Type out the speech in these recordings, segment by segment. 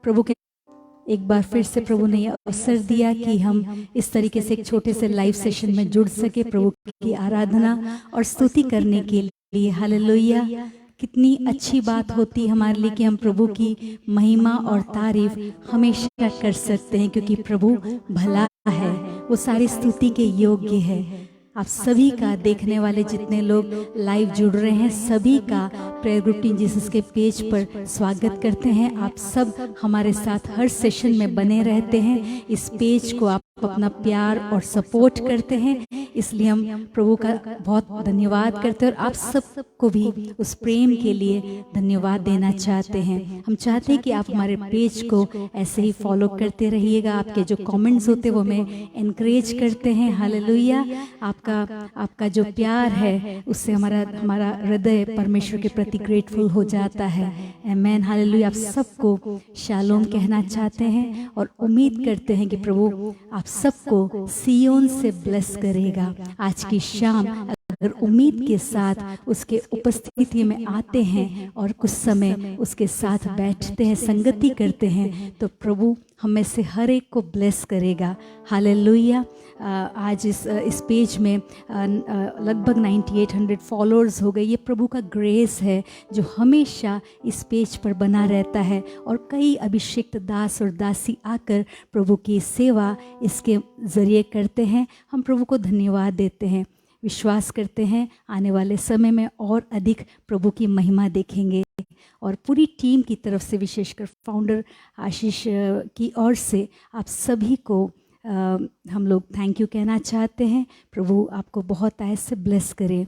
प्रभु के एक बार फिर से प्रभु ने यह अवसर दिया कि हम इस तरीके से एक छोटे से लाइव सेशन में जुड़ सके प्रभु की आराधना और स्तुति करने के लिए। हालेलुया। कितनी अच्छी बात होती है हमारे लिए कि हम प्रभु की महिमा और तारीफ हमेशा कर सकते हैं, क्योंकि प्रभु भला है, वो सारी स्तुति के योग्य है। आप सभी का, देखने वाले जितने लोग लाइव जुड़ रहे हैं, सभी का प्रेयर ग्रुप टीम जीसस के पेज पर स्वागत करते हैं। आप सब हमारे साथ हर सेशन में बने रहते हैं। इस पेज को आप अपना प्यार और सपोर्ट करते हैं, इसलिए हम प्रभु का बहुत धन्यवाद करते हैं और आप सबको भी उस प्रेम के लिए धन्यवाद देना चाहते हैं। हम चाहते हैं कि आप हमारे पेज को ऐसे ही फॉलो करते रहिएगा। आपके जो कमेंट्स होते हैं वो हमें एनकरेज करते हैं। हालेलुया। आपका जो प्यार है उससे हमारा हृदय परमेश्वर के प्रति ग्रेटफुल हो जाता है। आमेन। हालेलुया। आप सबको शालोम कहना चाहते हैं और उम्मीद करते हैं कि प्रभु आप सबको सियोन से ब्लेस करेगा। आज की शाम अगर उम्मीद के साथ उसके उपस्थिति में आते हैं और कुछ समय उसके साथ बैठते हैं, संगति करते हैं, तो प्रभु हमें से हर एक को ब्लेस करेगा। हालेलुया। आज इस पेज में लगभग 9800 फॉलोअर्स हो गए। ये प्रभु का ग्रेस है जो हमेशा इस पेज पर बना रहता है और कई अभिषिक्त दास और दासी आकर प्रभु की सेवा इसके ज़रिए करते हैं। हम प्रभु को धन्यवाद देते हैं, विश्वास करते हैं आने वाले समय में और अधिक प्रभु की महिमा देखेंगे। और पूरी टीम की तरफ से, विशेषकर फाउंडर आशीष की ओर से आप सभी को हम लोग थैंक यू कहना चाहते हैं। प्रभु आपको बहुत ऐसे ब्लेस करे।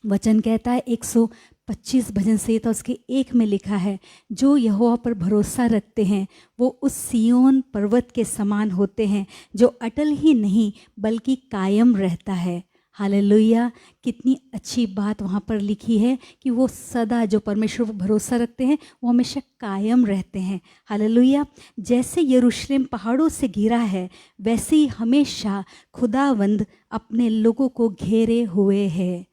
वचन कहता है 125 भजन संहिता उसके 1 में लिखा है, जो यहोवा पर भरोसा रखते हैं वो उस सियोन पर्वत के समान होते हैं जो अटल ही नहीं बल्कि कायम रहता है। हालेलुया। कितनी अच्छी बात वहाँ पर लिखी है कि वो सदा, जो परमेश्वर पर भरोसा रखते हैं वो हमेशा कायम रहते हैं। हालेलुया। जैसे यरूशलेम पहाड़ों से घिरा है वैसे ही हमेशा खुदावंद अपने लोगों को घेरे हुए है।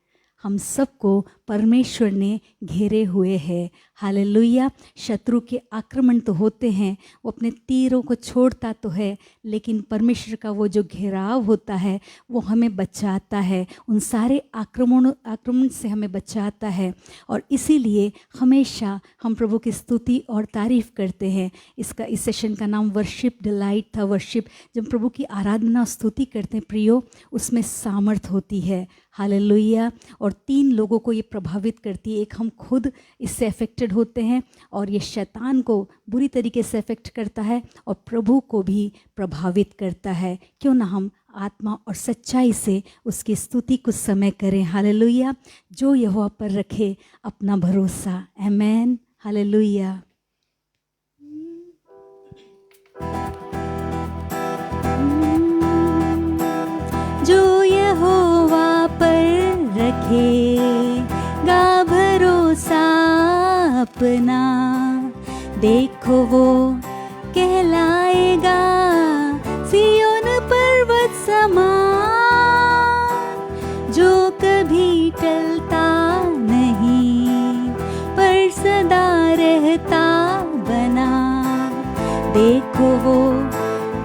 हम सबको परमेश्वर ने घेरे हुए हैं। हालेलुया। शत्रु के आक्रमण तो होते हैं, वो अपने तीरों को छोड़ता तो है, लेकिन परमेश्वर का वो जो घेराव होता है वो हमें बचाता है, उन सारे आक्रमण से हमें बचाता है। और इसीलिए हमेशा हम प्रभु की स्तुति और तारीफ़ करते हैं। इस सेशन का नाम वर्शिप डिलाइट था। वर्शिप, जब प्रभु की आराधना स्तुति करते हैं प्रियो, उसमें सामर्थ होती है। हालेलुया। और 3 लोगों को ये प्रभावित करती है। एक, हम खुद इससे अफेक्टेड होते हैं और ये शैतान को बुरी तरीके से अफेक्ट करता है और प्रभु को भी प्रभावित करता है। क्यों ना हम आत्मा और सच्चाई से उसकी स्तुति कुछ समय करें। हालेलुया। जो यहोवा पर रखे अपना भरोसा। आमेन। हालेलुया। जो यहोवा पर रखेगा भरोसा अपना, देखो वो कहलाएगा सियोन पर्वत समान, जो कभी टलता नहीं पर सदा रहता बना। देखो वो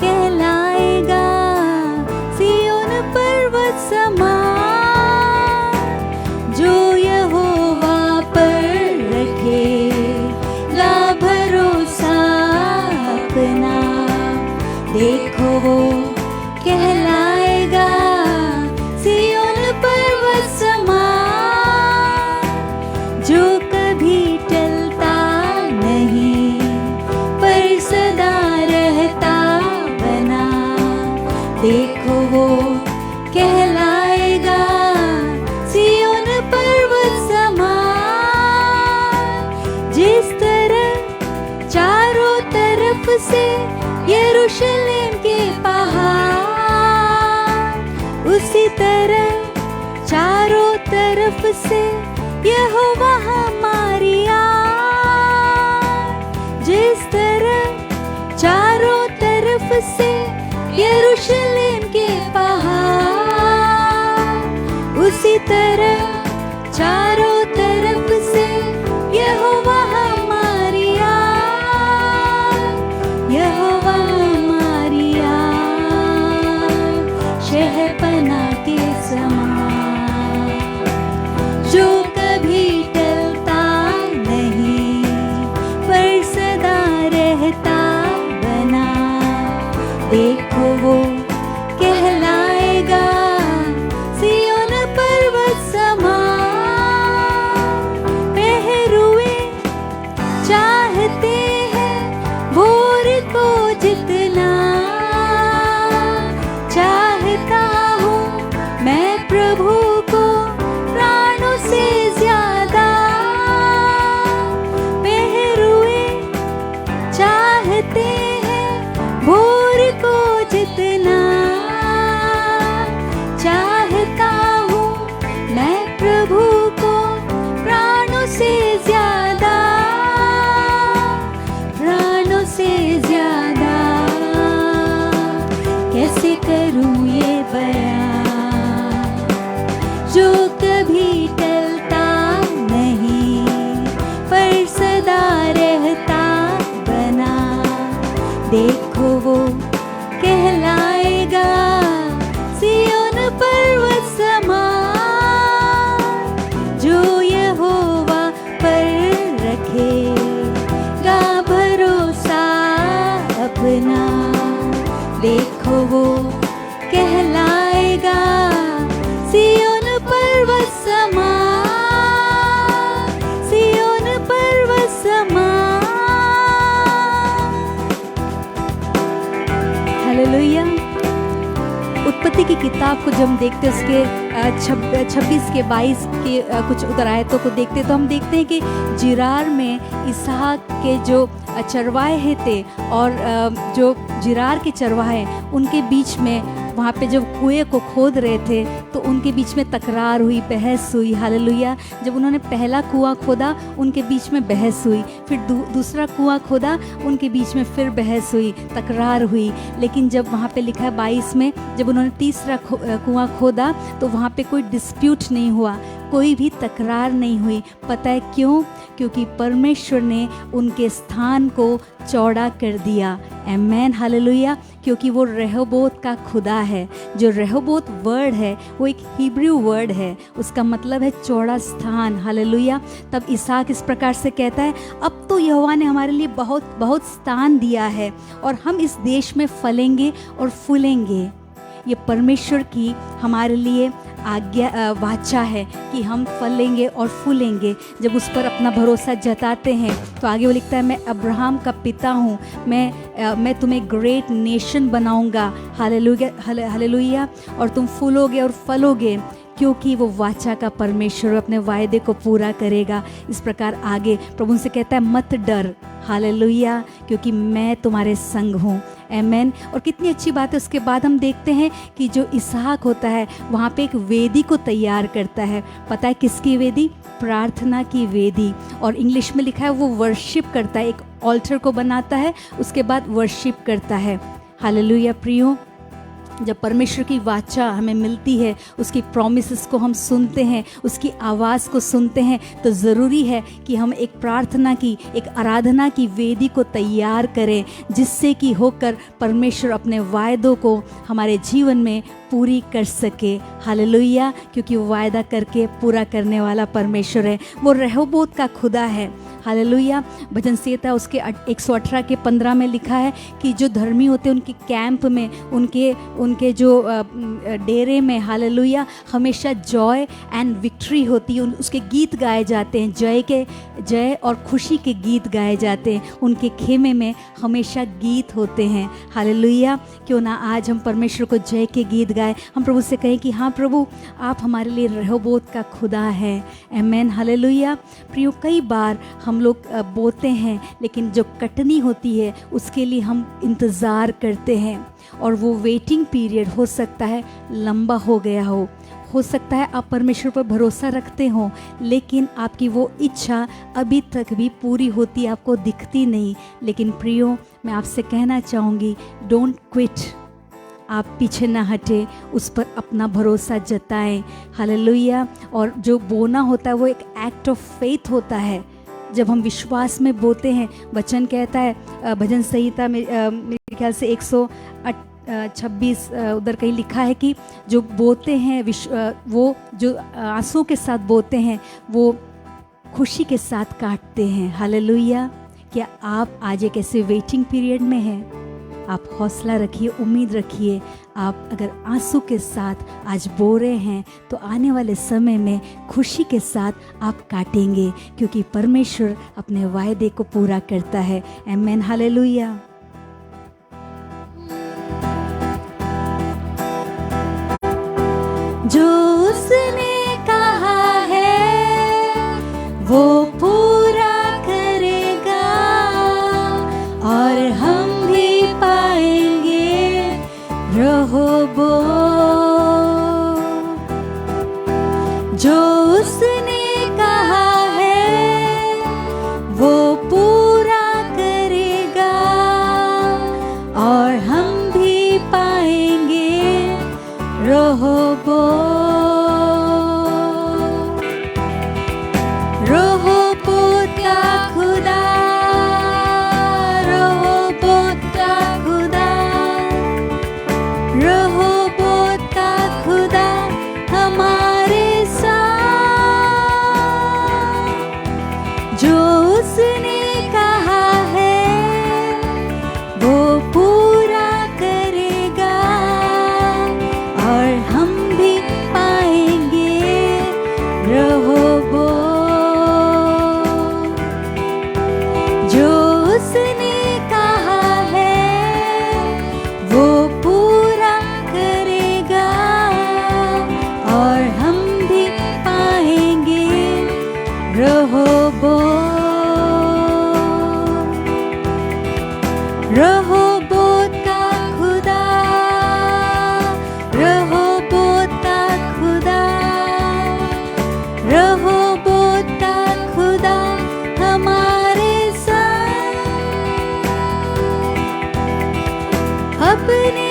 कहलाएगा सियोन पर्वत समान, जो यहोवा पर रखेगा भरोसा अपना। देखो वो कहलाएगा सियोन पर्वत समान, जो कभी टलता नहीं पर सदा रहता बना। देखो वो कहलाएगा सियोन पर्वत समान। जिस तरह चारों तरफ से यरूशलेम के पहाड़, उसी तरह चारों तरफ से यहोवा हमारी आग। जिस तरह चारों तरफ से यरूशलेम के पहाड़, उसी तरह चारों तरफ से यहोवा हमारी आग। करूं ये बयां, जो कभी टलता नहीं पर सदा रहता बना। देखो वो कहलाएगा सियोन पर्वत समान, जो यहोवा पर रखेगा भरोसा अपना। देखो वो कहलाएगा सियोन पर्वत समान, सियोन पर्वत समान। हालेलुया। उत्पत्ति की किताब को जब हम देखते हैं उसके 26 के 22 के कुछ उतर आयतों को देखते तो हम देखते हैं कि जिरार में इसहाक के जो चरवाहे थे और जो जिरार के चरवाहे उनके बीच में वहाँ पे जब कुएं को खोद रहे थे तो उनके बीच में तकरार हुई, बहस हुई। हालेलुया। जब उन्होंने पहला कुआं खोदा उनके बीच में बहस हुई, फिर दूसरा कुआं खोदा उनके बीच में फिर बहस हुई, तकरार हुई। लेकिन जब वहाँ पे लिखा है 22 में, जब उन्होंने तीसरा कुआं खोदा तो वहाँ पे कोई डिस्प्यूट नहीं हुआ, कोई भी तकरार नहीं हुई। पता है क्यों? क्योंकि परमेश्वर ने उनके स्थान को चौड़ा कर दिया। आमेन, हालेलुया। क्योंकि वो रेहोबोत का खुदा है। जो रेहोबोत वर्ड है वो एक हिब्रू वर्ड है, उसका मतलब है चौड़ा स्थान। हालेलुया। तब इसहाक इस प्रकार से कहता है, अब तो यहोवा ने हमारे लिए बहुत बहुत स्थान दिया है और हम इस देश में फलेंगे और फूलेंगे। ये परमेश्वर की हमारे लिए आज्ञा वाचा है कि हम फलेंगे और फूलेंगे जब उस पर अपना भरोसा जताते हैं। तो आगे वो लिखता है, मैं अब्राहम का पिता हूँ, मैं तुम्हें ग्रेट नेशन बनाऊंगा। Hallelujah, hallelujah. और तुम फूलोगे और फलोगे, क्योंकि वो वाचा का परमेश्वर अपने वायदे को पूरा करेगा। इस प्रकार आगे प्रभु से कहता है, मत डर। हालेलुया, क्योंकि मैं तुम्हारे संग हूँ। आमेन। और कितनी अच्छी बात है। उसके बाद हम देखते हैं कि जो इसहाक होता है वहाँ पे एक वेदी को तैयार करता है। पता है किसकी वेदी? प्रार्थना की वेदी। और इंग्लिश में लिखा है वो वर्शिप करता है, एक ऑल्टर को बनाता है, उसके बाद वर्शिप करता है। हालेलुया। प्रियो, जब परमेश्वर की वाचा हमें मिलती है, उसकी प्रॉमिसेस को हम सुनते हैं, उसकी आवाज़ को सुनते हैं, तो ज़रूरी है कि हम एक प्रार्थना की, एक आराधना की वेदी को तैयार करें, जिससे कि होकर परमेश्वर अपने वायदों को हमारे जीवन में पूरी कर सके। हालेलुया। क्योंकि वो वायदा करके पूरा करने वाला परमेश्वर है। वो रेहोबोत का खुदा है। हालेलुया। भजन संहिता उसके 118 के 15 में लिखा है कि जो धर्मी होते हैं उनके कैंप में, उनके जो डेरे में, हालेलुया, हमेशा जॉय एंड विक्ट्री होती है। उसके गीत गाए जाते हैं, जय और खुशी के गीत गाए जाते हैं। उनके खेमे में हमेशा गीत होते हैं। हालेलुया। क्यों ना आज हम परमेश्वर को जय के गीत गाएं। हम प्रभु से कहें कि हाँ प्रभु, आप हमारे लिए रेहोबोत का खुदा है। आमेन, हालेलुया। प्रियो, कई बार हम लोग बोते हैं, लेकिन जो कटनी होती है उसके लिए हम इंतज़ार करते हैं, और वो वेटिंग पीरियड हो सकता है लंबा हो गया हो सकता है आप परमेश्वर पर भरोसा रखते हो, लेकिन आपकी वो इच्छा अभी तक भी पूरी होती आपको दिखती नहीं। लेकिन प्रियो, मैं आपसे कहना चाहूँगी, डोंट क्विट। आप पीछे ना हटे, उस पर अपना भरोसा जताएं। हालेलुया। और जो बोना होता है वो एक एक्ट ऑफ फेथ होता है। जब हम विश्वास में बोते हैं, वचन कहता है भजन संहिता में मेरे ख्याल से 126 उधर कहीं लिखा है कि जो बोते हैं वो जो आंसू के साथ बोते हैं वो खुशी के साथ काटते हैं। हालेलुया। क्या आप आज एक ऐसे वेटिंग पीरियड में हैं? आप हौसला रखिए, उम्मीद रखिए। आप अगर आंसू के साथ आज बो रहे हैं तो आने वाले समय में खुशी के साथ आप काटेंगे, क्योंकि परमेश्वर अपने वायदे को पूरा करता है। आमेन, हालेलुया। जो उसने कहा है वो पूरा करेगा, और हम भी पाएंगे रेहोबोत। जो उसने कहा है वो पूरा करेगा, और हम भी पाएंगे रहोबोत का खुदा, रहोबोत का खुदा, रहोबोत का खुदा हमारे साथ। अपने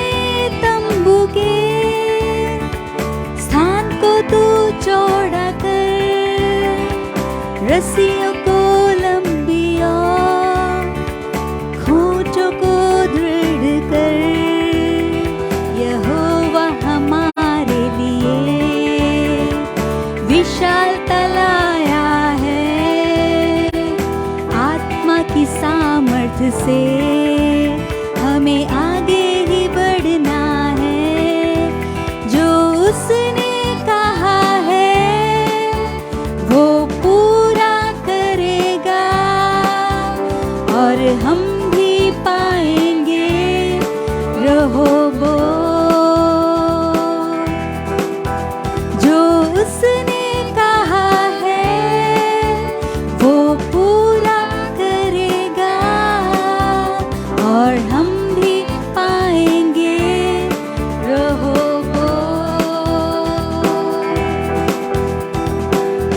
तंबू के स्थान को तू चौड़ा कर, रस्सियों को लंबी और खोजों को दृढ़ कर। यहोवा हमारे लिए विशाल तलाया है, आत्मा की सामर्थ्य से हमें आगे ही बढ़ना है। जो उसने कहा है वो पूरा करेगा, और हम भी पाएंगे रहोबोत। जो उसने कहा है वो पूरा करेगा, और हम भी पाएंगे रहोबोत।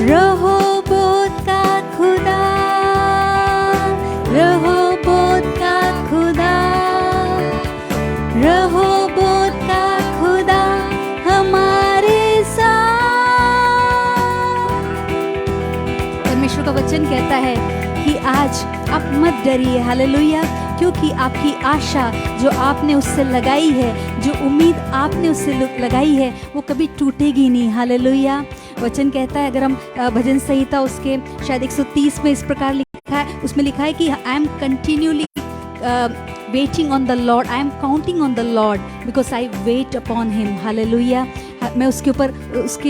रहोबोत का खुदा, रहोबोत का खुदा, रहोबोत का खुदा हमारे साथ। परमेश्वर का वचन कहता है कि आज आप मत डरिए, हालेलुया, क्योंकि आपकी आशा जो आपने उससे लगाई है, जो उम्मीद आपने उससे लगाई है, वो कभी टूटेगी नहीं, हालेलुया। वचन कहता है, अगर हम भजन संहिता उसके शायद 130 में इस प्रकार लिखा है, उसमें लिखा है कि I am continually waiting on the Lord, I am counting on the Lord because I weight upon him, hallelujah. मैं उसके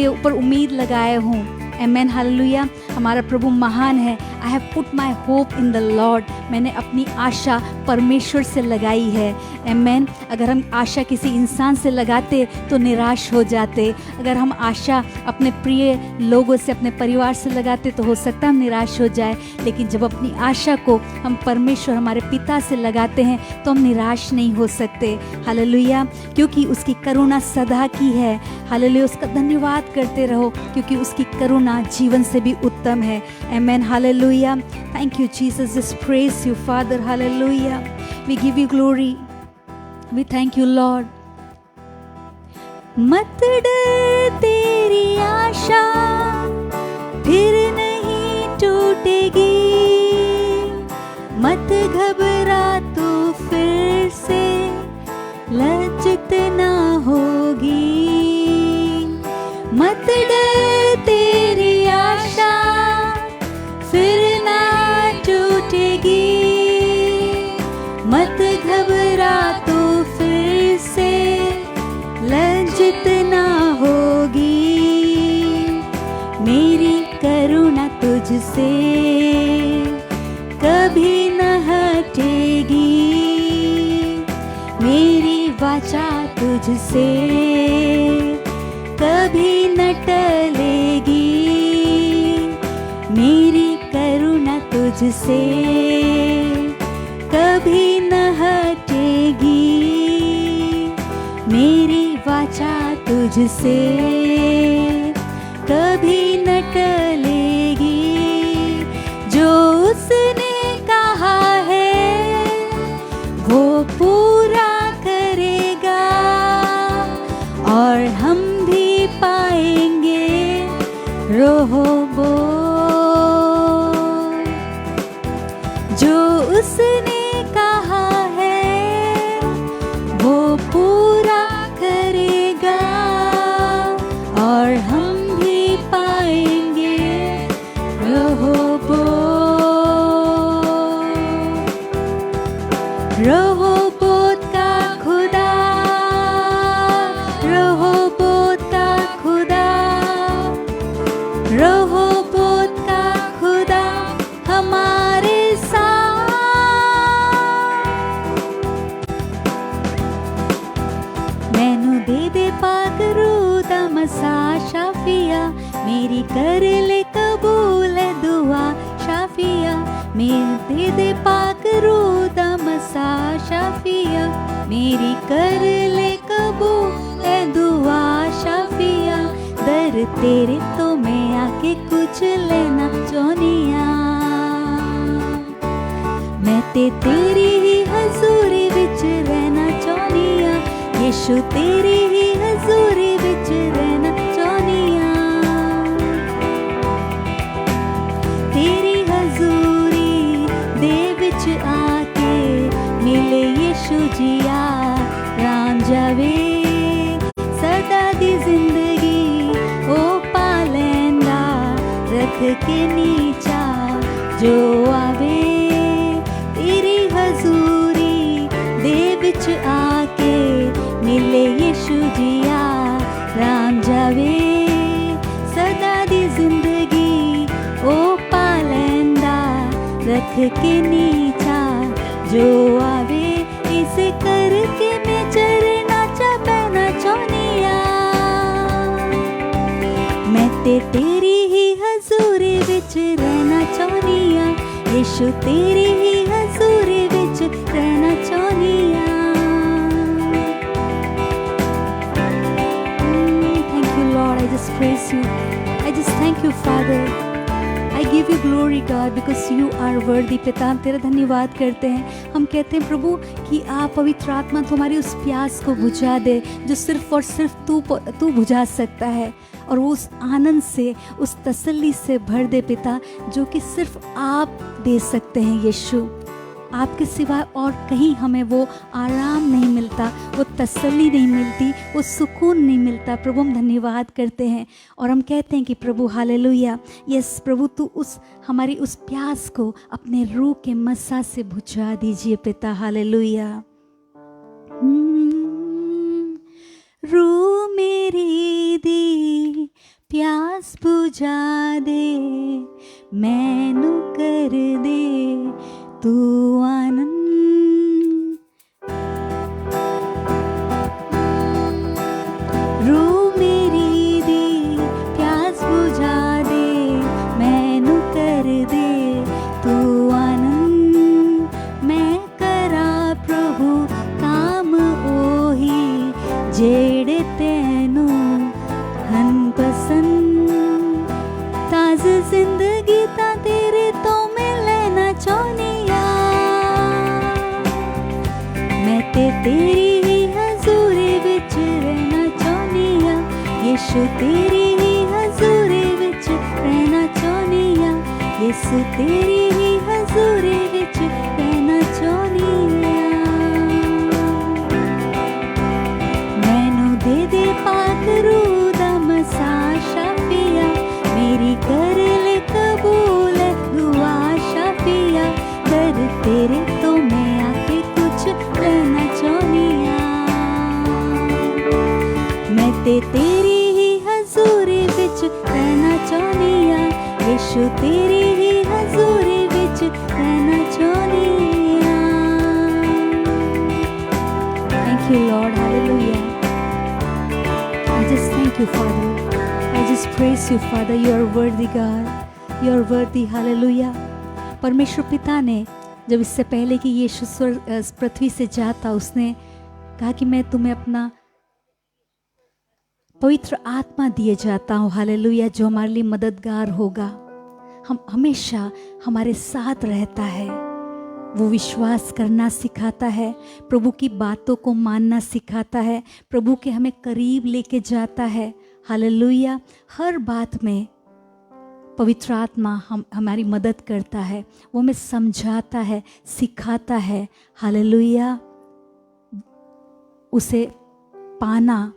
ऊपर उम्मीद लगाए हूँ, आमेन, हालेलुया। हमारा प्रभु महान है। I have put my hope in the Lord, मैंने अपनी आशा परमेश्वर से लगाई है, आमेन। अगर हम आशा किसी इंसान से लगाते तो निराश हो जाते। अगर हम आशा अपने प्रिय लोगों से, अपने परिवार से लगाते तो हो सकता है हम निराश हो जाए, लेकिन जब अपनी आशा को हम परमेश्वर हमारे पिता से लगाते हैं तो हम निराश नहीं हो सकते, हालेलुया, क्योंकि उसकी करुणा सदा की है, हालेलुया। उसका धन्यवाद करते रहो क्योंकि उसकी करुणा जीवन से भी उत्तम है, आमेन, hallelujah. Thank you, Jesus. Just praise you, Father. Hallelujah. We give you glory. We thank you, Lord. मत डर, तेरी आशा फिर नहीं टूटेगी, मत घबरा, तू फिर से लज्जित ना होगी। मत डर, तेरी आशा फिर ना टूटेगी, मत घबरा, तो फिर से लज्जित ना होगी। मेरी करुणा तुझसे कभी न हटेगी, मेरी वाचा तुझसे कभी न टलेगी। मेरी करुणा तुझसे कभी न हटेगी, मेरी वाचा तुझसे कभी न टलेगी। जो उसने कहा है वो पूरा करेगा, और हम भी पाएंगे रहोबोत। जो उसने कहा है वो पूरा करेगा, और हम भी पाएंगे रहोबोत। रहोबोत का खुदा, रहोबोत का खुदा, रहोबोत का खुदा हमारे साथ। मैनू दे पाकरू दा मसा शाफिया, मेरी कर ले कबूल दुआ शाफिया। मैनू दे पाकरू दा मसा मेरी कर ले कबूल है दुआ शाफिया, दर तेरे तो मैं आके कुछ लेना चाहनिया। मैं ते तेरी ही हजूरी विच रहना चाहनिया, यीशु तेरी ही हजूरी विच रहना चाहनिया। तेरी हजूरी दे विच आके मिले यीशु जिया राम जावे, सदा दी जिंदगी ओ पा लैंदा रख के नीचा जो आवे। तेरी हजूरी दे विच आके मिले यीशु जिया राम जावे, सदा दी जिंदगी ओ पा लैंदा रख के नीचा जो आवे। इसे करके मैं चरना चा बहना चाहनिया, मैं ते तेरी ही हजूरी विच रहना चाहनिया, यीशु तेरी ही हजूरी विच रहना चाहनिया। Thank you Lord, I just praise you, I just thank you Father, I give you glory God because you are worthy। पिता हम तेरा धन्यवाद करते हैं, हम कहते हैं प्रभु कि आप पवित्र आत्मा तुम्हारी उस प्यास को बुझा दे जो सिर्फ और सिर्फ तू बुझा सकता है, और वो उस आनंद से उस तसल्ली से भर दे पिता जो कि सिर्फ आप दे सकते हैं। यीशु आपके सिवा और कहीं हमें वो आराम नहीं मिलता, वो तसल्ली नहीं मिलती, वो सुकून नहीं मिलता। प्रभु हम धन्यवाद करते हैं और हम कहते हैं कि प्रभु हालेलुया, यस प्रभु तू उस हमारी उस प्यास को अपने रूह के मसा से बुझा दीजिए पिता। हालेलुया। रूह मेरी दी प्यास बुझा दे, मैनू कर दे तू आनंद। रूह मेरी दी प्यास बुझा दे, मैनू कर दे तू आनंद। मैं करा प्रभु काम ओही जेड़े तेनू हन पसंद। ताज़ जिंदगी ता तेरे तो मैं लेना चाहनिया, मैं ते तेरी ही हजूरी विच रहना चाहनिया, यीशु तेरी ही हजूरी विच रहना चाहनिया, यीशु तेरी ही हजूरी विच रहना चाहनिया। मैनू दे दे पाक रूह दा मसा शाफिया, मेरी कर ले कबूल दुआ शाफिया, दर तेरे तो मैं आके कुछ लेना चाहनिया। मैं ते तेरी ही हजूरी विच रहना चाहनिया, यीशु तेरी ही हजूरी विच रहना चाहनिया। Thank you Lord, hallelujah. I just thank you Father, I just praise you Father, you are worthy God, you are worthy, hallelujah। परमेश्वर पिता ने जब इससे पहले कि यीशु पृथ्वी से जाता, उसने कहा कि मैं तुम्हें अपना पवित्र आत्मा दिए जाता हूँ, हालेलुया, जो हमारे लिए मददगार होगा, हम हमेशा हमारे साथ रहता है। वो विश्वास करना सिखाता है, प्रभु की बातों को मानना सिखाता है, प्रभु के हमें करीब लेके जाता है। हालेलुया। हर बात में पवित्र आत्मा हमारी मदद करता है, वो हमें समझाता है, सिखाता है। हालेलुया। उसे पाना,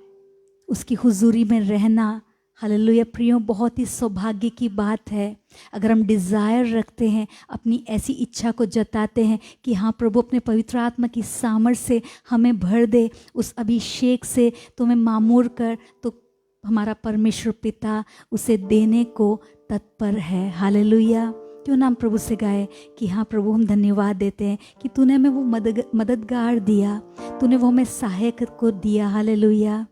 उसकी हुजूरी में रहना, हालेलुया प्रियो, बहुत ही सौभाग्य की बात है। अगर हम डिज़ायर रखते हैं, अपनी ऐसी इच्छा को जताते हैं कि हाँ प्रभु अपने पवित्र आत्मा की सामर्थ से हमें भर दे, उस अभिषेक से तुम्हें मामूर कर, तो हमारा परमेश्वर पिता उसे देने को तत्पर है। हालेलुया। क्यों ना हम प्रभु से गाए कि हाँ प्रभु हम धन्यवाद देते हैं कि तूने हमें वो मददगार दिया, तूने वो हमें सहायक को दिया। Hallelujah.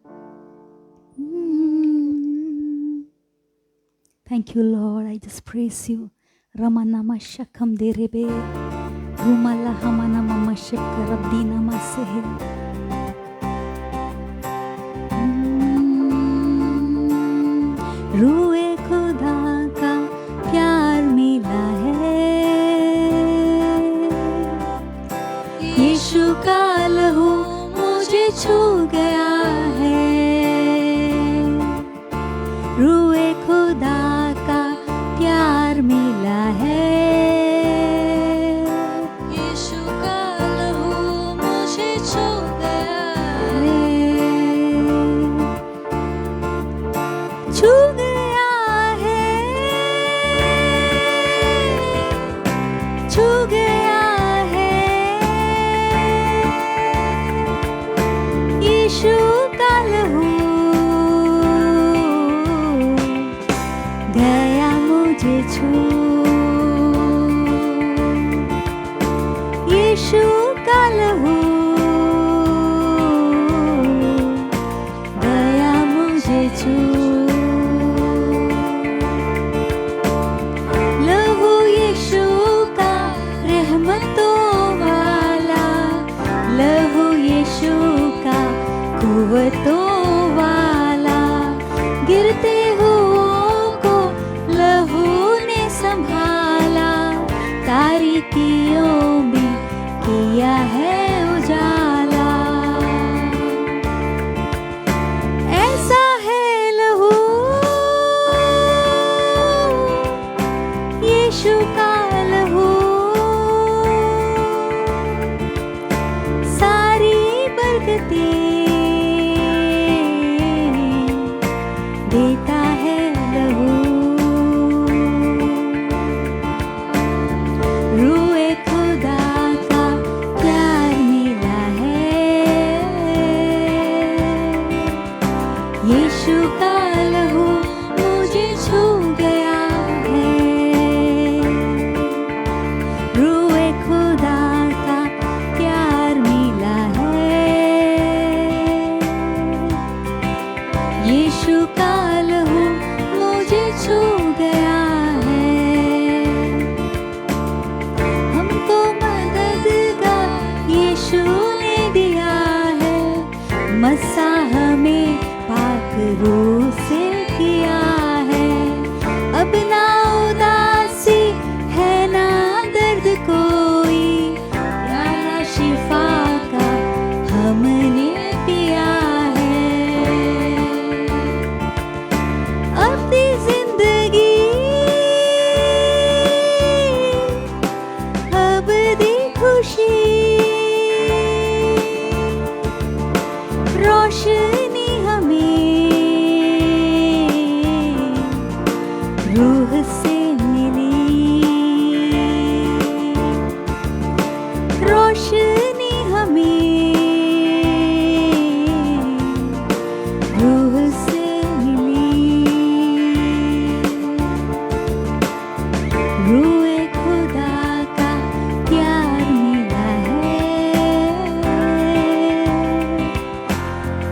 Thank you Lord, I just praise you. Ramanama shakam derebe, rumala hamana mama shakka rabdina masehe. यीशु का लहू मुझे छू गया है, रूए खुदा का प्यार मिला है। यीशु का लहू मुझे छू गया है, छू गया है, छू गया है। यीशु का लहू गया मुझे छू, यीशु का लहू गया मुझे छू। लहू यीशु का रहमतों वाला, लहू यीशु का कुव्वतों वाला, गिरते हुओं को लहू ने संभाला, तारीकियों में किया है उजाला। ऐसा है लहू यीशु का लहू, सारी बरकतें देता है लहू। रूए खुदा का प्यार मिला है, यीशु का लहू मुझे छू गया है, रूए खुदा का प्यार मिला है, यीशु का लहू मुझे छू गया है। हमको मददगार यीशु ने दिया है, मसाह में पाक रूह से किया है। अब ना उदासी है ना दर्द कोई, प्याला शिफा का हमने पिया है। अपनी जिंदगी अब दी खुशी, रोशनी हमें रूह से मिली, रोशनी हमें रूह से मिली। रूए खुदा का प्यार मिला है,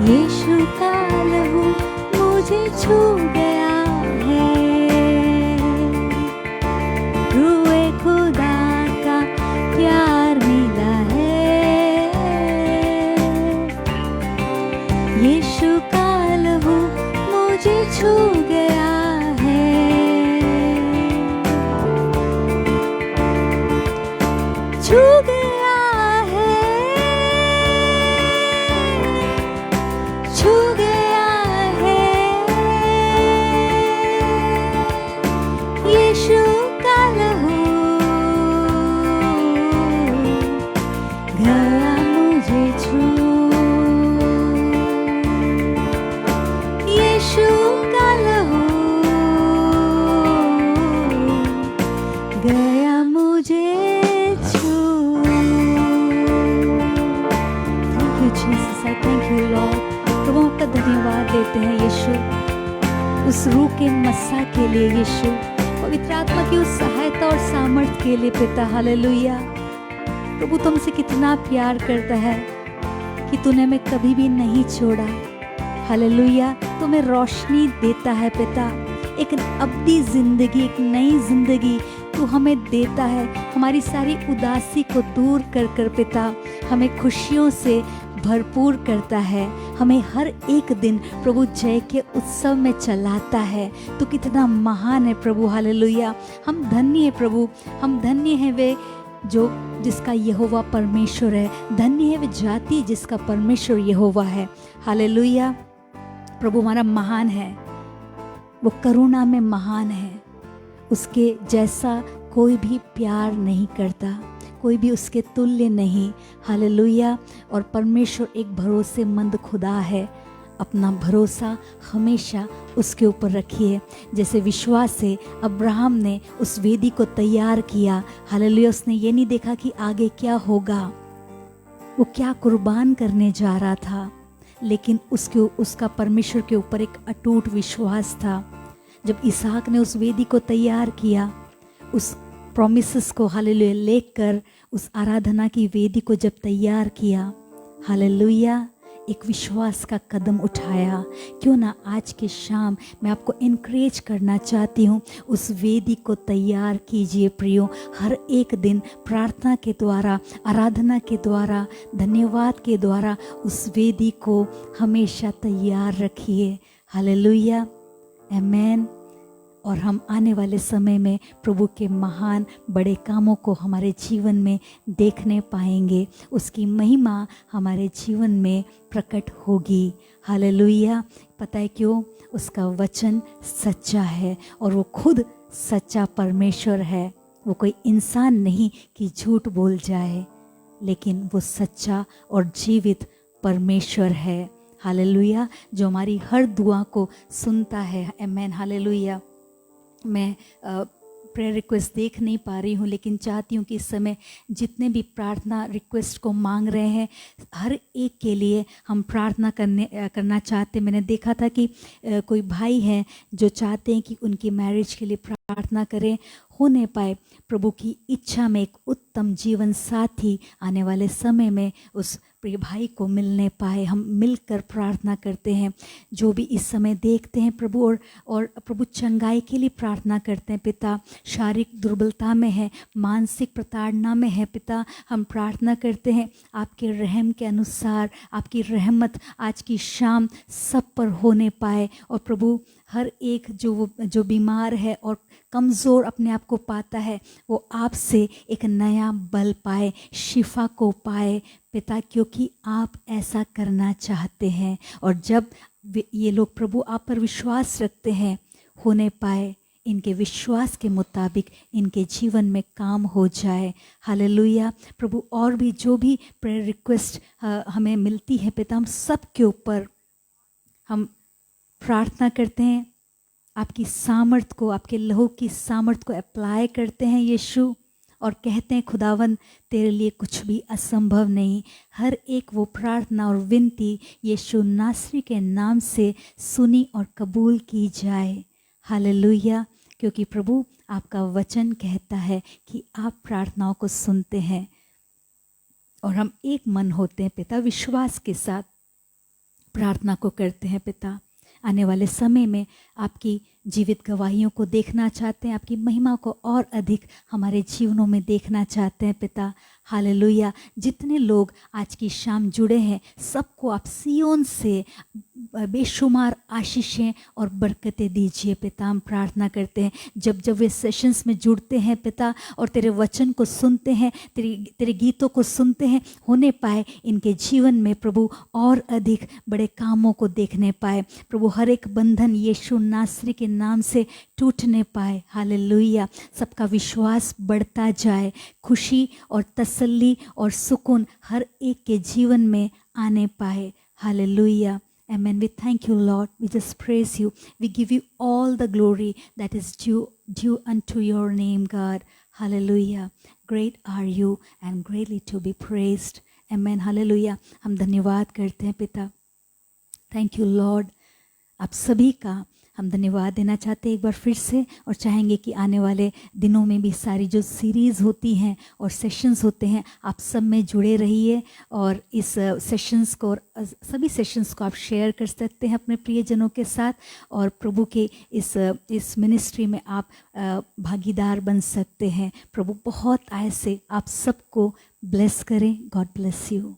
यीशु का लहू मुझे छू गया है, रूए खुदा का प्यार मिला है, यीशु का लहू मुझे छू गया है। छू गया है, छू गया है, यीशु का लहू गया मुझे छू, यीशु का लहू गया मुझे छू। Thank you Jesus, I thank you Lord. प्रभु आपका धन्यवाद देते हैं यीशु, उस रूह के मस्सा के लिए यीशु, पवित्र आत्मा की उस सहायता और सामर्थ्य के लिए पिता। हालेलुया। प्रभु तुमसे कितना प्यार करता है कि तूने हमें कभी भी नहीं छोड़ा। हालेलुया। तुम्हें रोशनी देता है पिता, एक अब्दी जिंदगी, एक नई जिंदगी तू हमें देता है। हमारी सारी उदासी को दूर कर कर पिता हमें खुशियों से भरपूर करता है। हमें हर एक दिन प्रभु जय के उत्सव में चलाता है। तो कितना महान है प्रभु। हालेलुया। हम धन्य हैं प्रभु, हम धन्य हैं वे जो जिसका यहोवा परमेश्वर है। धन्य है वे जाति जिसका परमेश्वर यहोवा है। हालेलुया। प्रभु हमारा महान है, वो करुणा में महान है। उसके जैसा कोई भी प्यार नहीं करता, कोई भी उसके तुल्य नहीं। हालेलुया। और परमेश्वर एक भरोसेमंद खुदा है। अपना भरोसा हमेशा उसके ऊपर रखिए। जैसे विश्वास से अब्राहम ने उस वेदी को तैयार किया। हालेलुया। उसने ये नहीं देखा कि आगे क्या होगा, वो क्या कुर्बान करने जा रहा था, लेकिन उसका परमेश्वर के ऊपर एक अटूट विश्वास था। जब इसहाक ने उस वेदी को तैयार किया, उस प्रॉमिसेस को हालेलुया लेकर उस आराधना की वेदी को जब तैयार किया, हालेलुया, एक विश्वास का कदम उठाया। क्यों ना आज के शाम मैं आपको इनकरेज करना चाहती हूँ, उस वेदी को तैयार कीजिए प्रियो। हर एक दिन प्रार्थना के द्वारा, आराधना के द्वारा, धन्यवाद के द्वारा उस वेदी को हमेशा तैयार रखिए। हालेलुया, आमेन। और हम आने वाले समय में प्रभु के महान बड़े कामों को हमारे जीवन में देखने पाएंगे। उसकी महिमा हमारे जीवन में प्रकट होगी। हालेलुया। पता है क्यों? उसका वचन सच्चा है और वो खुद सच्चा परमेश्वर है। वो कोई इंसान नहीं कि झूठ बोल जाए, लेकिन वो सच्चा और जीवित परमेश्वर है। हालेलुया। जो हमारी हर दुआ को सुनता है। आमेन। हालेलुया। मैं प्रेयर रिक्वेस्ट देख नहीं पा रही हूँ, लेकिन चाहती हूँ कि इस समय जितने भी प्रार्थना रिक्वेस्ट को मांग रहे हैं, हर एक के लिए हम प्रार्थना करना चाहते हैं। मैंने देखा था कि कोई भाई हैं जो चाहते हैं कि उनकी मैरिज के लिए प्रार्थना करें, हो नहीं पाए। प्रभु की इच्छा में एक उत्तम जीवन साथी आने वाले समय में उस प्रिय भाई को मिलने पाए। हम मिलकर प्रार्थना करते हैं। जो भी इस समय देखते हैं प्रभु, और प्रभु चंगाई के लिए प्रार्थना करते हैं पिता। शारीरिक दुर्बलता में है, मानसिक प्रताड़ना में है पिता, हम प्रार्थना करते हैं आपके रहम के अनुसार आपकी रहमत आज की शाम सब पर होने पाए। और प्रभु हर एक जो बीमार है और कमज़ोर अपने आप को पाता है, वो आपसे एक नया बल पाए, शिफा को पाए पिता, क्योंकि आप ऐसा करना चाहते हैं। और जब ये लोग प्रभु आप पर विश्वास रखते हैं, होने पाए इनके विश्वास के मुताबिक इनके जीवन में काम हो जाए। हालेलुया। प्रभु और भी जो भी प्रेयर रिक्वेस्ट हमें मिलती है पिता, हम सब के ऊपर हम प्रार्थना करते हैं। आपकी सामर्थ को, आपके लहू की सामर्थ को अप्लाई करते हैं यीशु, और कहते हैं खुदावन तेरे लिए कुछ भी असंभव नहीं। हर एक वो प्रार्थना और विनती यीशु नासरी के नाम से सुनी और कबूल की जाए। हालेलुया। क्योंकि प्रभु आपका वचन कहता है कि आप प्रार्थनाओं को सुनते हैं, और हम एक मन होते हैं पिता, विश्वास के साथ प्रार्थना को करते हैं पिता। आने वाले समय में आपकी जीवित गवाहियों को देखना चाहते हैं, आपकी महिमा को और अधिक हमारे जीवनों में देखना चाहते हैं पिता। हालेलुया। जितने लोग आज की शाम जुड़े हैं, सबको आप सियोन से बेशुमार आशीषें और बरकतें दीजिए पिता। हम प्रार्थना करते हैं जब जब वे सेशंस में जुड़ते हैं पिता, और तेरे वचन को सुनते हैं, तेरे गीतों को सुनते हैं, होने पाए इनके जीवन में प्रभु और अधिक बड़े कामों को देखने पाए प्रभु। हर एक बंधन यीशु नासरी के नाम से टूटने पाए। हालेलुया। सबका विश्वास बढ़ता जाए, खुशी और तसल्ली और सुकून हर एक के जीवन में आने पाए। Hallelujah. Amen. We thank you, Lord. We just praise you. We give you all the glory that is due unto your name, God. Hallelujah. Great are you and greatly to be praised. Amen. Hallelujah. हम धन्यवाद करते हैं पिता। Thank you, Lord. आप सभी का हम धन्यवाद देना चाहते हैं एक बार फिर से, और चाहेंगे कि आने वाले दिनों में भी सारी जो सीरीज़ होती हैं और सेशंस होते हैं, आप सब में जुड़े रहिए, और इस सेशंस को और सभी सेशंस को आप शेयर कर सकते हैं अपने प्रियजनों के साथ, और प्रभु के इस मिनिस्ट्री में आप भागीदार बन सकते हैं। प्रभु बहुत ऐसे आप सबको ब्लेस करें। God bless you.